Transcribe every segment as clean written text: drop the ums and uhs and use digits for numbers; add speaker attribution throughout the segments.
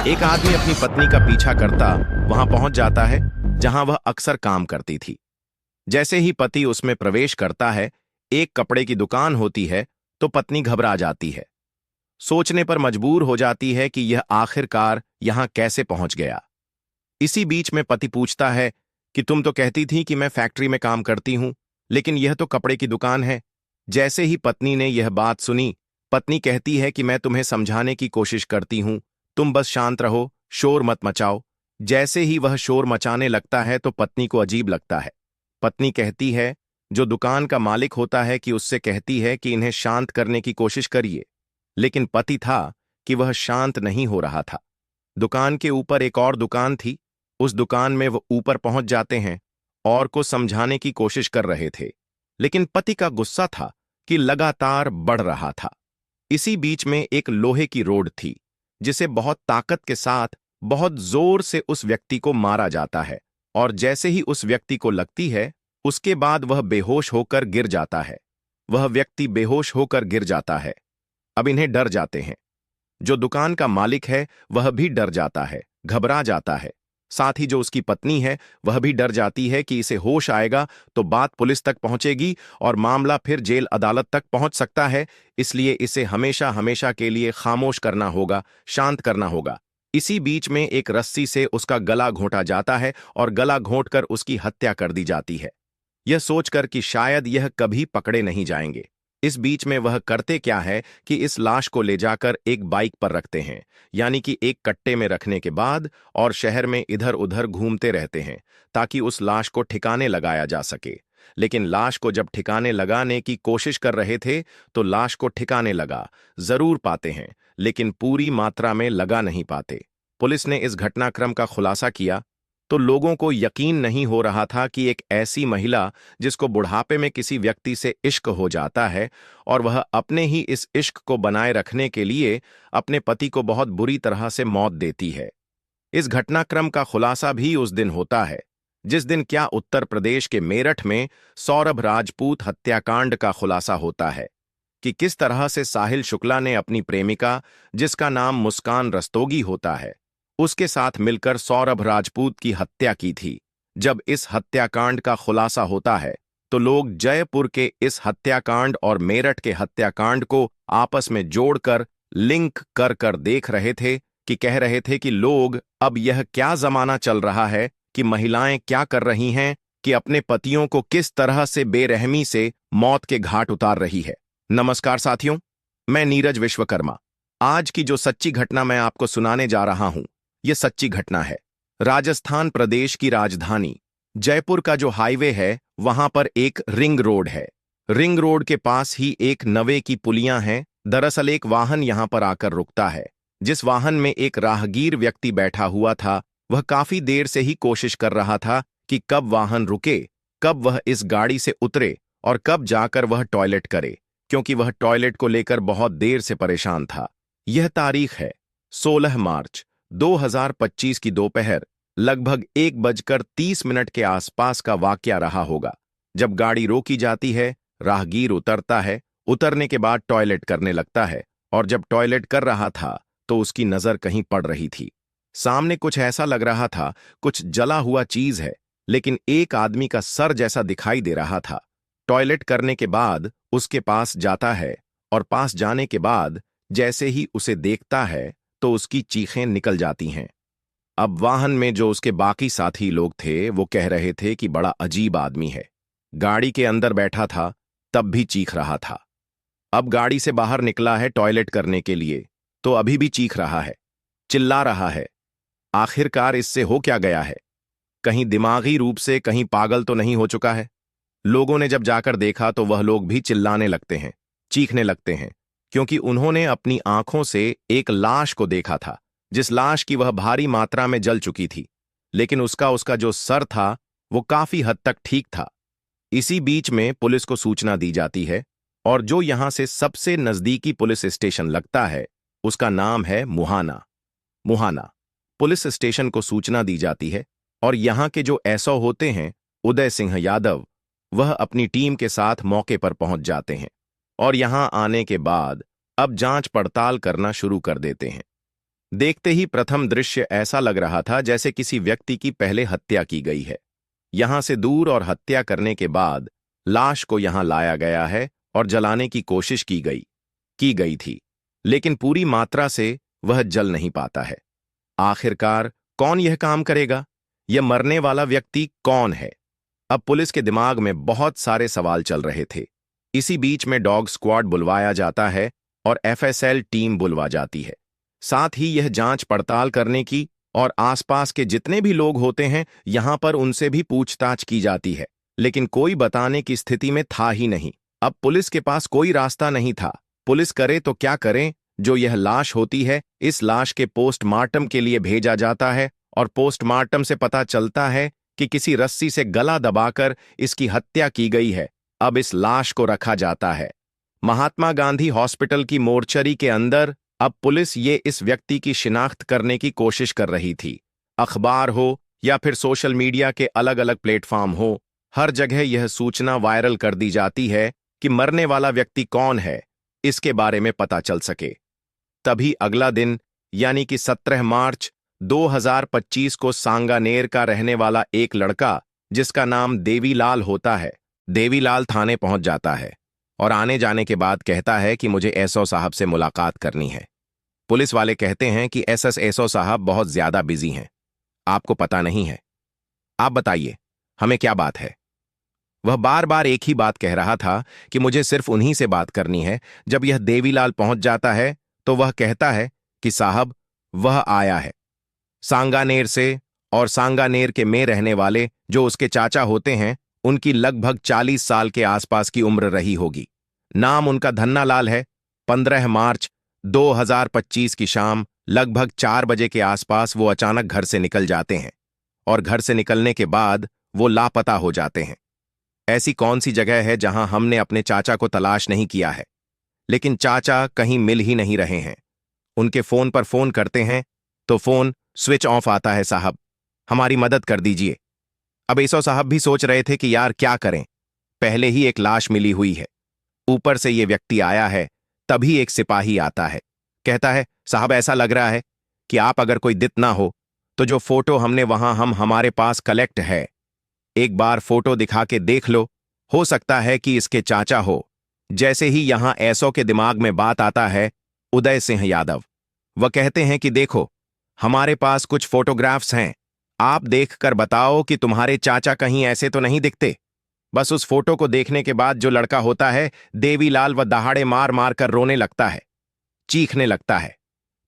Speaker 1: एक आदमी अपनी पत्नी का पीछा करता वहां पहुंच जाता है जहां वह अक्सर काम करती थी। जैसे ही पति उसमें प्रवेश करता है, एक कपड़े की दुकान होती है, तो पत्नी घबरा जाती है। सोचने पर मजबूर हो जाती है कि यह आखिरकार यहां कैसे पहुंच गया। इसी बीच में पति पूछता है कि तुम तो कहती थी कि मैं फैक्ट्री में काम करती हूं, लेकिन यह तो कपड़े की दुकान है। जैसे ही पत्नी ने यह बात सुनी, पत्नी कहती है कि मैं तुम्हें समझाने की कोशिश करती हूं, तुम बस शांत रहो, शोर मत मचाओ। जैसे ही वह शोर मचाने लगता है तो पत्नी को अजीब लगता है। पत्नी कहती है, जो दुकान का मालिक होता है, कि उससे कहती है कि इन्हें शांत करने की कोशिश करिए। लेकिन पति था कि वह शांत नहीं हो रहा था। दुकान के ऊपर एक और दुकान थी। उस दुकान में वो ऊपर पहुंच जाते हैं और को समझाने की कोशिश कर रहे थे, लेकिन पति का गुस्सा था कि लगातार बढ़ रहा था। इसी बीच में एक लोहे की रोड थी, जिसे बहुत ताकत के साथ बहुत जोर से उस व्यक्ति को मारा जाता है, और जैसे ही उस व्यक्ति को लगती है, उसके बाद वह बेहोश होकर गिर जाता है। वह व्यक्ति बेहोश होकर गिर जाता है। अब इन्हें डर जाते हैं। जो दुकान का मालिक है वह भी डर जाता है, घबरा जाता है। साथ ही जो उसकी पत्नी है वह भी डर जाती है कि इसे होश आएगा तो बात पुलिस तक पहुंचेगी और मामला फिर जेल अदालत तक पहुंच सकता है। इसलिए इसे हमेशा हमेशा के लिए खामोश करना होगा, शांत करना होगा। इसी बीच में एक रस्सी से उसका गला घोंटा जाता है और गला घोंटकर उसकी हत्या कर दी जाती है, यह सोचकर कि शायद यह कभी पकड़े नहीं जाएंगे। इस बीच में वह करते क्या है कि इस लाश को ले जाकर एक बाइक पर रखते हैं, यानी कि एक कट्टे में रखने के बाद, और शहर में इधर उधर घूमते रहते हैं ताकि उस लाश को ठिकाने लगाया जा सके। लेकिन लाश को जब ठिकाने लगाने की कोशिश कर रहे थे तो लाश को ठिकाने लगा जरूर पाते हैं, लेकिन पूरी मात्रा में लगा नहीं पाते। पुलिस ने इस घटनाक्रम का खुलासा किया तो लोगों को यकीन नहीं हो रहा था कि एक ऐसी महिला जिसको बुढ़ापे में किसी व्यक्ति से इश्क हो जाता है और वह अपने ही इस इश्क को बनाए रखने के लिए अपने पति को बहुत बुरी तरह से मौत देती है। इस घटनाक्रम का खुलासा भी उस दिन होता है जिस दिन क्या उत्तर प्रदेश के मेरठ में सौरभ राजपूत हत्याकांड का खुलासा होता है कि किस तरह से साहिल शुक्ला ने अपनी प्रेमिका, जिसका नाम मुस्कान रस्तोगी होता है, उसके साथ मिलकर सौरभ राजपूत की हत्या की थी। जब इस हत्याकांड का खुलासा होता है तो लोग जयपुर के इस हत्याकांड और मेरठ के हत्याकांड को आपस में जोड़कर लिंक कर कर देख रहे थे कि कह रहे थे कि लोग, अब यह क्या जमाना चल रहा है कि महिलाएं क्या कर रही हैं कि अपने पतियों को किस तरह से बेरहमी से मौत के घाट उतार रही है। नमस्कार साथियों, मैं नीरज विश्वकर्मा। आज की जो सच्ची घटना मैं आपको सुनाने जा रहा हूं, यह सच्ची घटना है। राजस्थान प्रदेश की राजधानी जयपुर का जो हाईवे है, वहां पर एक रिंग रोड है। रिंग रोड के पास ही एक नवे की पुलियां हैं। दरअसल एक वाहन यहां पर आकर रुकता है। जिस वाहन में एक राहगीर व्यक्ति बैठा हुआ था, वह काफी देर से ही कोशिश कर रहा था कि कब वाहन रुके, कब वह इस गाड़ी से उतरे और कब जाकर वह टॉयलेट करे, क्योंकि वह टॉयलेट को लेकर बहुत देर से परेशान था। यह तारीख है 16 मार्च 2025 की दोपहर लगभग 1:30 के आसपास का वाकया रहा होगा। जब गाड़ी रोकी जाती है, राहगीर उतरता है। उतरने के बाद टॉयलेट करने लगता है, और जब टॉयलेट कर रहा था तो उसकी नजर कहीं पड़ रही थी। सामने कुछ ऐसा लग रहा था, कुछ जला हुआ चीज है, लेकिन एक आदमी का सर जैसा दिखाई दे रहा था। टॉयलेट करने के बाद उसके पास जाता है, और पास जाने के बाद जैसे ही उसे देखता है तो उसकी चीखें निकल जाती हैं। अब वाहन में जो उसके बाकी साथी लोग थे वो कह रहे थे कि बड़ा अजीब आदमी है। गाड़ी के अंदर बैठा था तब भी चीख रहा था। अब गाड़ी से बाहर निकला है टॉयलेट करने के लिए तो अभी भी चीख रहा है, चिल्ला रहा है। आखिरकार इससे हो क्या गया है? कहीं दिमागी रूप से कहीं पागल तो नहीं हो चुका है? लोगों ने जब जाकर देखा तो वह लोग भी चिल्लाने लगते हैं, चीखने लगते हैं, क्योंकि उन्होंने अपनी आंखों से एक लाश को देखा था, जिस लाश की वह भारी मात्रा में जल चुकी थी, लेकिन उसका जो सर था वो काफी हद तक ठीक था। इसी बीच में पुलिस को सूचना दी जाती है, और जो यहां से सबसे नजदीकी पुलिस स्टेशन लगता है उसका नाम है मुहाना। मुहाना पुलिस स्टेशन को सूचना दी जाती है, और यहां के जो एसओ होते हैं, उदय सिंह यादव, वह अपनी टीम के साथ मौके पर पहुंच जाते हैं, और यहां आने के बाद अब जांच पड़ताल करना शुरू कर देते हैं। देखते ही प्रथम दृश्य ऐसा लग रहा था जैसे किसी व्यक्ति की पहले हत्या की गई है। यहां से दूर और हत्या करने के बाद लाश को यहां लाया गया है और जलाने की कोशिश की गई थी, लेकिन पूरी मात्रा से वह जल नहीं पाता है। आखिरकार कौन यह काम करेगा? यह मरने वाला व्यक्ति कौन है? अब पुलिस के दिमाग में बहुत सारे सवाल चल रहे थे। इसी बीच में डॉग स्क्वाड बुलवाया जाता है और एफएसएल टीम बुलवा जाती है। साथ ही यह जांच पड़ताल करने की और आसपास के जितने भी लोग होते हैं यहां पर उनसे भी पूछताछ की जाती है, लेकिन कोई बताने की स्थिति में था ही नहीं। अब पुलिस के पास कोई रास्ता नहीं था। पुलिस करे तो क्या करें? जो यह लाश होती है, इस लाश के पोस्टमार्टम के लिए भेजा जाता है और पोस्टमार्टम से पता चलता है कि किसी रस्सी से गला दबाकर इसकी हत्या की गई है। अब इस लाश को रखा जाता है महात्मा गांधी हॉस्पिटल की मोर्चरी के अंदर। अब पुलिस ये इस व्यक्ति की शिनाख्त करने की कोशिश कर रही थी। अखबार हो या फिर सोशल मीडिया के अलग अलग प्लेटफॉर्म हो, हर जगह यह सूचना वायरल कर दी जाती है कि मरने वाला व्यक्ति कौन है, इसके बारे में पता चल सके। तभी अगला दिन यानी कि 17 मार्च 2025 को सांगानेर का रहने वाला एक लड़का जिसका नाम देवीलाल होता है, देवीलाल थाने पहुंच जाता है और आने जाने के बाद कहता है कि मुझे एसओ साहब से मुलाकात करनी है। पुलिस वाले कहते हैं कि एसओ साहब बहुत ज्यादा बिजी हैं, आपको पता नहीं है। आप बताइए हमें क्या बात है? वह बार बार एक ही बात कह रहा था कि मुझे सिर्फ उन्हीं से बात करनी है। जब यह देवीलाल पहुंच जाता है तो वह कहता है कि साहब वह आया है सांगानेर से, और सांगानेर के में रहने वाले जो उसके चाचा होते हैं उनकी लगभग 40 साल के आसपास की उम्र रही होगी। नाम उनका धन्नालाल है। 15 मार्च 2025 की शाम लगभग 4 बजे के आसपास वो अचानक घर से निकल जाते हैं और घर से निकलने के बाद वो लापता हो जाते हैं। ऐसी कौन सी जगह है जहां हमने अपने चाचा को तलाश नहीं किया है? लेकिन चाचा कहीं मिल ही नहीं रहे हैं। उनके फोन पर फोन करते हैं तो फोन स्विच ऑफ आता है। साहब हमारी मदद कर दीजिए। अब एसओ साहब भी सोच रहे थे कि यार क्या करें, पहले ही एक लाश मिली हुई है, ऊपर से ये व्यक्ति आया है। तभी एक सिपाही आता है, कहता है साहब ऐसा लग रहा है कि आप अगर कोई दित ना हो तो जो फोटो हमने वहां हमारे पास कलेक्ट है, एक बार फोटो दिखा के देख लो, हो सकता है कि इसके चाचा हो। जैसे ही यहां एसओ के दिमाग में बात आता है उदय सिंह यादव। वह कहते हैं कि देखो हमारे पास कुछ फोटोग्राफ्स हैं, आप देखकर बताओ कि तुम्हारे चाचा कहीं ऐसे तो नहीं दिखते। बस उस फोटो को देखने के बाद जो लड़का होता है देवीलाल वह दहाड़े मार मार कर रोने लगता है, चीखने लगता है।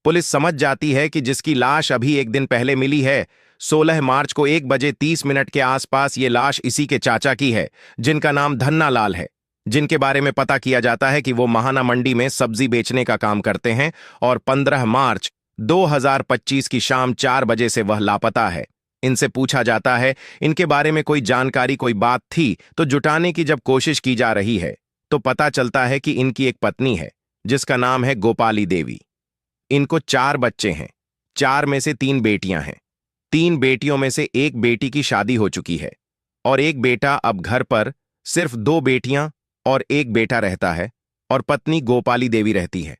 Speaker 1: पुलिस समझ जाती है कि जिसकी लाश अभी एक दिन पहले मिली है, 16 मार्च को 1 बजे 30 मिनट के आसपास ये लाश इसी के चाचा की है, जिनका नाम धन्नालाल है, जिनके बारे में पता किया जाता है कि वो महाना मंडी में सब्जी बेचने का काम करते हैं और 15 मार्च 2025 की शाम 4 बजे से वह लापता है। इनसे पूछा जाता है इनके बारे में कोई जानकारी, कोई बात थी तो जुटाने की जब कोशिश की जा रही है तो पता चलता है कि इनकी एक पत्नी है जिसका नाम है गोपाली देवी। इनको 4 बच्चे हैं, 4 में से 3 बेटियां हैं। 3 बेटियों में से एक बेटी की शादी हो चुकी है और एक बेटा। अब घर पर सिर्फ 2 बेटियां और एक बेटा रहता है और पत्नी गोपाली देवी रहती है।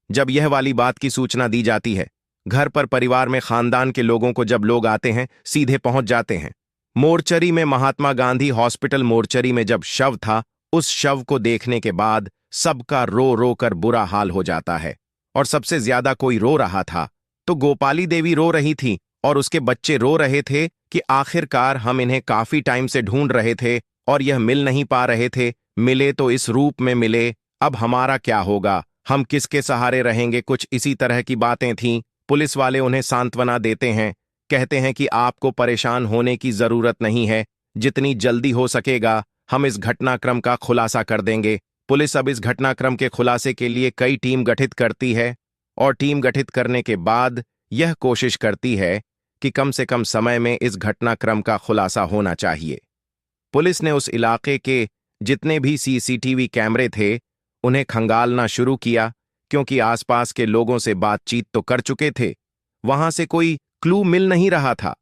Speaker 1: जब यह वाली बात की सूचना दी जाती है, घर पर परिवार में खानदान के लोगों को जब लोग आते हैं सीधे पहुंच जाते हैं मोर्चरी में। महात्मा गांधी हॉस्पिटल मोर्चरी में जब शव था, उस शव को देखने के बाद सबका रो रो कर बुरा हाल हो जाता है और सबसे ज्यादा कोई रो रहा था तो गोपाली देवी रो रही थी और उसके बच्चे रो रहे थे कि आखिरकार हम इन्हें काफी टाइम से ढूंढ रहे थे और यह मिल नहीं पा रहे थे, मिले तो इस रूप में मिले, अब हमारा क्या होगा, हम किसके सहारे रहेंगे, कुछ इसी तरह की बातें थीं। पुलिस वाले उन्हें सांत्वना देते हैं, कहते हैं कि आपको परेशान होने की जरूरत नहीं है, जितनी जल्दी हो सकेगा हम इस घटनाक्रम का खुलासा कर देंगे। पुलिस अब इस घटनाक्रम के खुलासे के लिए कई टीम गठित करती है और टीम गठित करने के बाद यह कोशिश करती है कि कम से कम समय में इस घटनाक्रम का खुलासा होना चाहिए। पुलिस ने उस इलाके के जितने भी सीसीटीवी कैमरे थे उन्हें खंगालना शुरू किया, क्योंकि आसपास के लोगों से बातचीत तो कर चुके थे, वहां से कोई क्लू मिल नहीं रहा था।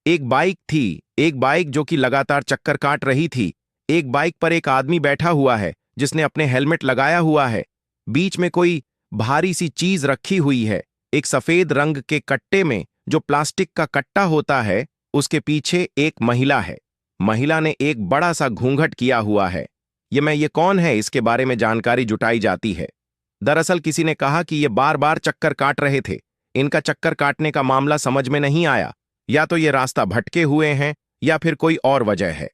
Speaker 1: एक बाइक थी, एक बाइक जो कि लगातार चक्कर काट रही थी। एक बाइक पर एक आदमी बैठा हुआ है जिसने अपने हेलमेट लगाया हुआ है, बीच में कोई भारी सी चीज रखी हुई है एक सफेद रंग के कट्टे में जो प्लास्टिक का कट्टा होता है, उसके पीछे एक महिला है। महिला ने एक बड़ा सा घूंघट किया हुआ है। ये कौन है, इसके बारे में जानकारी जुटाई जाती है। दरअसल किसी ने कहा कि ये बार बार चक्कर काट रहे थे। इनका चक्कर काटने का मामला समझ में नहीं आया, या तो ये रास्ता भटके हुए हैं या फिर कोई और वजह है।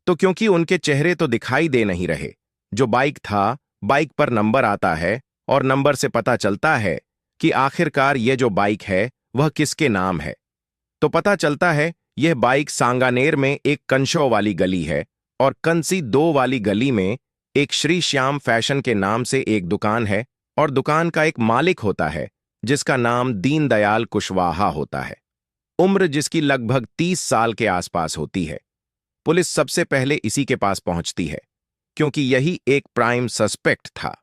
Speaker 1: तो क्योंकि उनके चेहरे तो दिखाई दे नहीं रहे, जो बाइक था, बाइक पर नंबर आता है और नंबर से पता चलता है कि आखिरकार ये जो बाइक है वह किसके नाम है। तो पता चलता है यह बाइक सांगानेर में एक कंशो वाली गली है और कंसी 2 वाली गली में एक श्री श्याम फैशन के नाम से एक दुकान है और दुकान का एक मालिक होता है जिसका नाम दीनदयाल कुशवाहा होता है। उम्र जिसकी लगभग 30 साल के आसपास होती है। पुलिस सबसे पहले इसी के पास पहुंचती है क्योंकि यही एक प्राइम सस्पेक्ट था।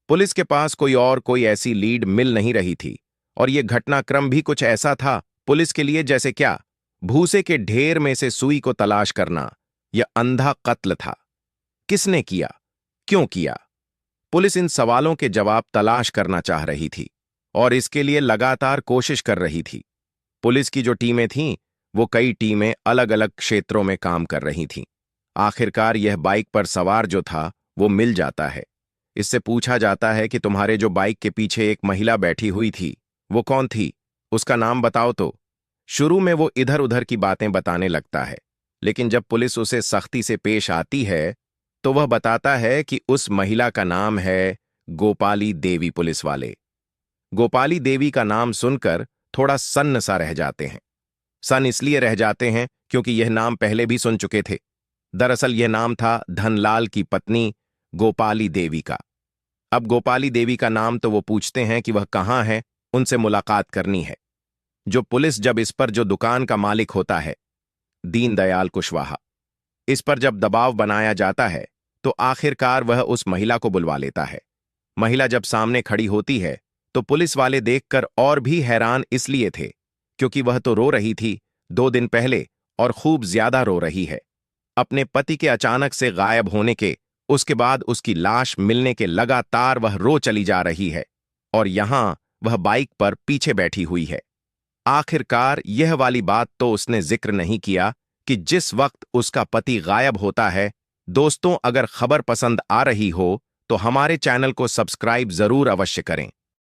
Speaker 1: पुलिस के पास कोई ऐसी लीड मिल नहीं रही थी और यह घटनाक्रम भी कुछ ऐसा था पुलिस के लिए जैसे क्या भूसे के ढेर में से सुई को तलाश करना। यह अंधा कत्ल था। किसने किया, क्यों किया? पुलिस इन सवालों के जवाब तलाश करना चाह रही थी और इसके लिए लगातार कोशिश कर रही थी। पुलिस की जो टीमें थीं, वो कई टीमें अलग अलग क्षेत्रों में काम कर रही थीं। आखिरकार यह बाइक पर सवार जो था वो मिल जाता है। इससे पूछा जाता है कि तुम्हारे जो बाइक के पीछे एक महिला बैठी हुई थी, वो कौन थी, उसका नाम बताओ। तो शुरू में वो इधर उधर की बातें बताने लगता है, लेकिन जब पुलिस उसे सख्ती से पेश आती है तो वह बताता है कि उस महिला का नाम है गोपाली देवी। पुलिस वाले गोपाली देवी का नाम सुनकर थोड़ा सन्न सा रह जाते हैं। सन इसलिए रह जाते हैं क्योंकि यह नाम पहले भी सुन चुके थे। दरअसल यह नाम था धनलाल की पत्नी गोपाली देवी का। अब गोपाली देवी का नाम तो वो पूछते हैं कि वह कहाँ है, उनसे मुलाकात करनी है। जो पुलिस जब इस पर जो दुकान का मालिक होता है दीनदयाल कुशवाहा, इस पर जब दबाव बनाया जाता है तो आखिरकार वह उस महिला को बुलवा लेता है। महिला जब सामने खड़ी होती है तो पुलिस वाले देखकर और भी हैरान इसलिए थे क्योंकि वह तो रो रही थी 2 दिन पहले और खूब ज्यादा रो रही है। अपने पति के अचानक से गायब होने के, उसके बाद उसकी लाश मिलने के लगातार वह रो चली जा रही है और यहां वह बाइक पर पीछे बैठी हुई है। आखिरकार यह वाली बात तो उसने जिक्र नहीं किया कि जिस वक्त उसका पति गायब होता है। दोस्तों, अगर खबर पसंद आ रही हो तो हमारे चैनल को सब्सक्राइब जरूर अवश्य करें।